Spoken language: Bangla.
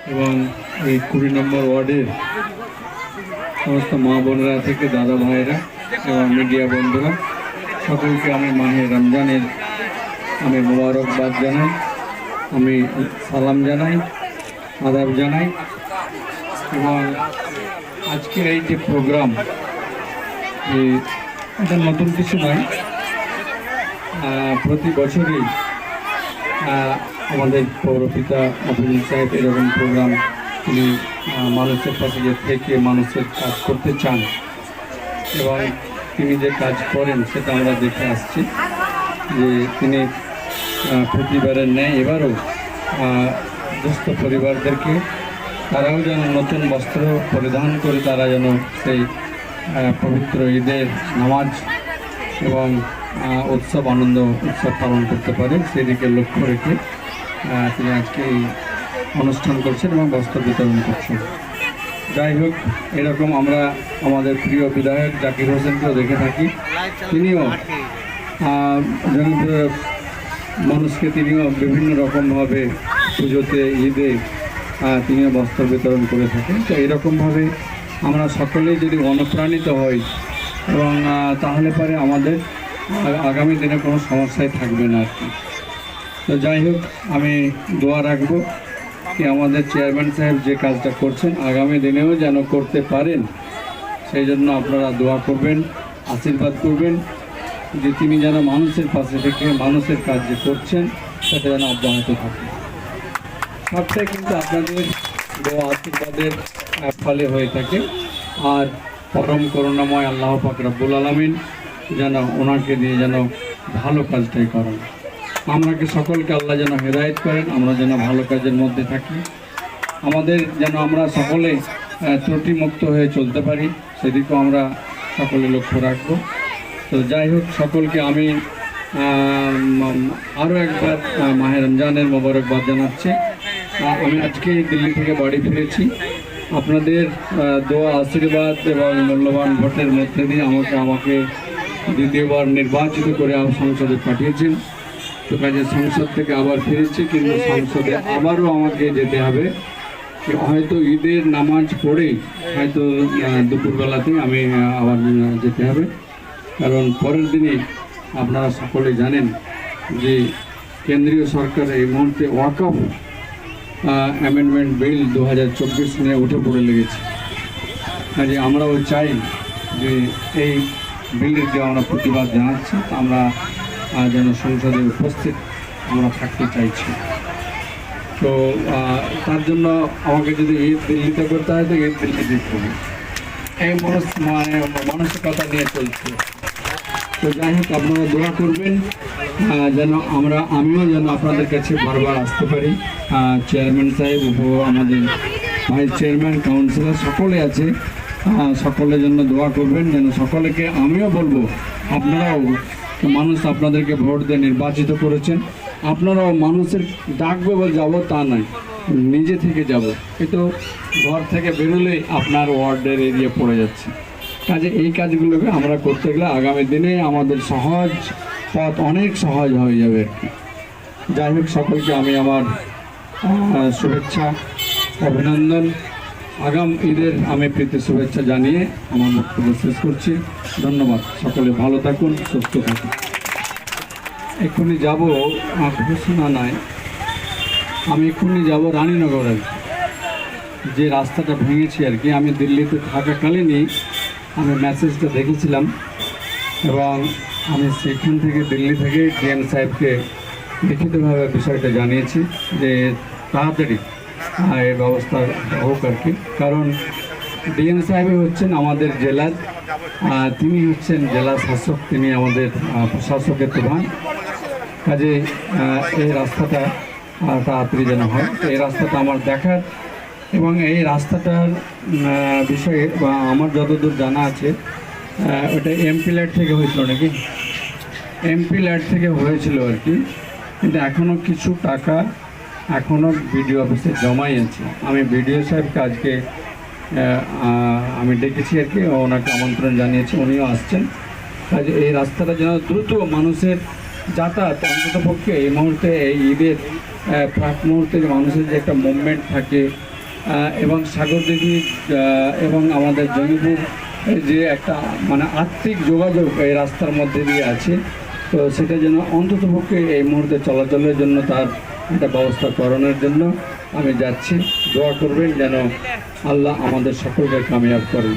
এবং এই 20 নম্বর ওয়ার্ডের সমস্ত মা বোনেরা থেকে দাদা ভাইয়েরা এবং মিডিয়া বন্ধুরা সকলকে আমি মাহে রমজানের আমি মোবারকবাদ জানাই, আমি সালাম জানাই, আদাব জানাই। এবং আজকের এই যে প্রোগ্রাম, এটা নতুন কিছু নয়, প্রতি বছরই আমাদের পৌরপিতা মফিজুল সাহেব এরকম প্রোগ্রাম তিনি মানুষের পাশে থেকে মানুষের কাজ করতে চান এবং তিনি যে কাজ করেন সেটা আমরা দেখে আসছি যে তিনি প্রতিবারের ন্যায় এবারও দুস্থ পরিবারদেরকে তারাও যেন নতুন বস্ত্র পরিধান করে তারা যেন সেই পবিত্র ঈদের নামাজ এবং উৎসব আনন্দ উৎসব পালন করতে পারে সেদিকে লক্ষ্য রেখে তিনি আজকে এই অনুষ্ঠান করছেন এবং বস্ত্র বিতরণ করছেন। যাই হোক, এরকম আমরা আমাদের প্রিয় বিধায়ক জাকির হোসেনকেও দেখে থাকি, তিনিও মানুষকে তিনিও বিভিন্ন রকমভাবে পুজোতে ঈদে তিনিও বস্ত্র বিতরণ করে থাকেন। তো এরকমভাবে আমরা সকলেই যদি অনুপ্রাণিত হই এবং তাহলে পরে আমাদের আগামী দিনে কোনো সমস্যায় থাকবে না আর কি। তো যাই হোক, আমি দোয়া রাখবো কি আমাদের চেয়ারম্যান সাহেব যে কাজটা করছেন আগামী দিনেও যেন করতে পারেন, সেই জন্য আপনারা দোয়া করবেন, আশীর্বাদ করবেন যে তিনি যেন মানুষের পাশে থেকে মানুষের কাজ যে করছেন সেটা যেন অব্যাহত থাকে। সবটাই কিন্তু আপনাদের দোয়া আশীর্বাদের ফলে হয়ে থাকে। আর পরম করুণাময় আল্লাহ পাক রব্বুল আলামিন যেন ওনাকে দিয়ে যেন ভালো কাজটাই করেন। আমরাকে সকলকে আল্লাহ যেন হেদায়েত করেন, আমরা যেন ভালো কাজের মধ্যে থাকি, আমাদের যেন আমরা সকলে ত্রুটিমুক্ত হয়ে চলতে পারি সেদিকেও আমরা সকলে লক্ষ্য রাখব। তো যাই হোক, সকলকে আমি আরও একবার মাহে রমজানের মোবারকবাদ জানাচ্ছি। আমি আজকে দিল্লি থেকে বাড়ি ফিরেছি, আপনাদের দোয়া আশীর্বাদ এবং মূল্যবান ভোটের মধ্যে দিয়ে আমাকে দ্বিতীয়বার নির্বাচিত করে সংসদে পাঠিয়েছেন। তো কাজে সংসদ থেকে আবার ফিরেছি, কিন্তু সংসদে আবারও আমাকে যেতে হবে। হয়তো ঈদের নামাজ পড়ে হয়তো দুপুরবেলাতে আমি আবার যেতে হবে, কারণ পরের দিনে আপনারা সকলে জানেন যে কেন্দ্রীয় সরকার এই মুহূর্তে ওয়াকফ অ্যামেন্ডমেন্ট বিল 2024 নিয়ে উঠে পড়ে লেগেছে। কাজে আমরাও চাই যে এই বিলের যে আমরা প্রতিবাদ জানাচ্ছি আমরা যেন সংসদে উপস্থিত আমরা থাকতে চাইছি। তো তার জন্য আমাকে যদি ঈদ দিল্লিতে করতে হয় তো ঈদ দিল্লি দিতে হবে, এই মানসিকতা নিয়ে চলছে। তো যাই হোক, আপনারা দোয়া করবেন যেন আমিও যেন আপনাদের কাছে বারবার আসতে পারি। চেয়ারম্যান সাহেব, আমাদের ভাইস চেয়ারম্যান, কাউন্সিলর সকলে আছে, সকলের জন্য দোয়া করবেন যেন সকলকে আমিও বলবো আপনারাও মানুষ আপনাদেরকে ভোট দিয়ে নির্বাচিত করেছেন, আপনারাও মানুষের ডাকবে বলে যাবো তা নয়, নিজে থেকে যাব। কিন্তু ঘর থেকে বেরোলেই আপনার ওয়ার্ডের এরিয়া পড়ে যাচ্ছে। কাজে এই কাজগুলোকে আমরা করতে গেলে আগামী দিনে আমাদের সহজ পথ অনেক সহজ হয়ে যাবে আর কি। যাই হোক, সকলকে আমি আমার শুভেচ্ছা অভিনন্দন, আগাম ঈদের আমি প্রীতি শুভেচ্ছা জানিয়ে আমার বক্তব্য শেষ করছি। ধন্যবাদ, সকলে ভালো থাকুন, সুস্থ থাকুন। এক্ষুনি যাবো ঘোষণা নয়, আমি এক্ষুনি যাব রানীনগরে, যে রাস্তাটা ভেঙেছি আর কি। আমি দিল্লিতে থাকাকালীনই আমি মেসেজটা দেখেছিলাম এবং আমি সেখান থেকে দিল্লি থেকে ডিএম সাহেবকে লিখিতভাবে বিষয়টা জানিয়েছি যে তাড়াতাড়ি এই ব্যবস্থা হোক আর কি। কারণ ডিএম সাহেবই হচ্ছেন আমাদের জেলার, তিনি হচ্ছেন জেলা শাসক, তিনি আমাদের প্রশাসকের প্রধান। কাজে এই রাস্তাটা তাড়াতাড়ি যেন হয়। তো এই রাস্তাটা আমার দেখার এবং এই রাস্তাটার বিষয়ে আমার যতদূর জানা আছে ওটা এমপি ল্যাড থেকে হয়েছিল নাকি, এমপি ল্যাড থেকে হয়েছিল আর কি। কিন্তু এখনও কিছু টাকা এখনও বিডিও অফিসে জমাই আছে। আমি বিডিও সাহেবকে আজকে আমি ডেকেছি আর কি, ওনাকে আমন্ত্রণ জানিয়েছি, উনিও আসছেন। কাজে এই রাস্তাটা যেন দ্রুত মানুষের যাতায়াত, অন্তত পক্ষে এই মুহূর্তে এই ঈদের প্রাক মুহূর্তে মানুষের যে একটা মুভমেন্ট থাকে এবং সাগরদিঘি এবং আমাদের জমিপুর যে একটা মানে আর্থিক যোগাযোগ এই রাস্তার মধ্যে দিয়ে আছে, তো সেটা যেন অন্ততপক্ষে এই মুহূর্তে চলাচলের জন্য তার একটা ব্যবস্থা করানোর জন্য আমি যাচ্ছি। দোয়া করবেন যেন আল্লাহ আমাদের সকলকে কামিয়াব করেন।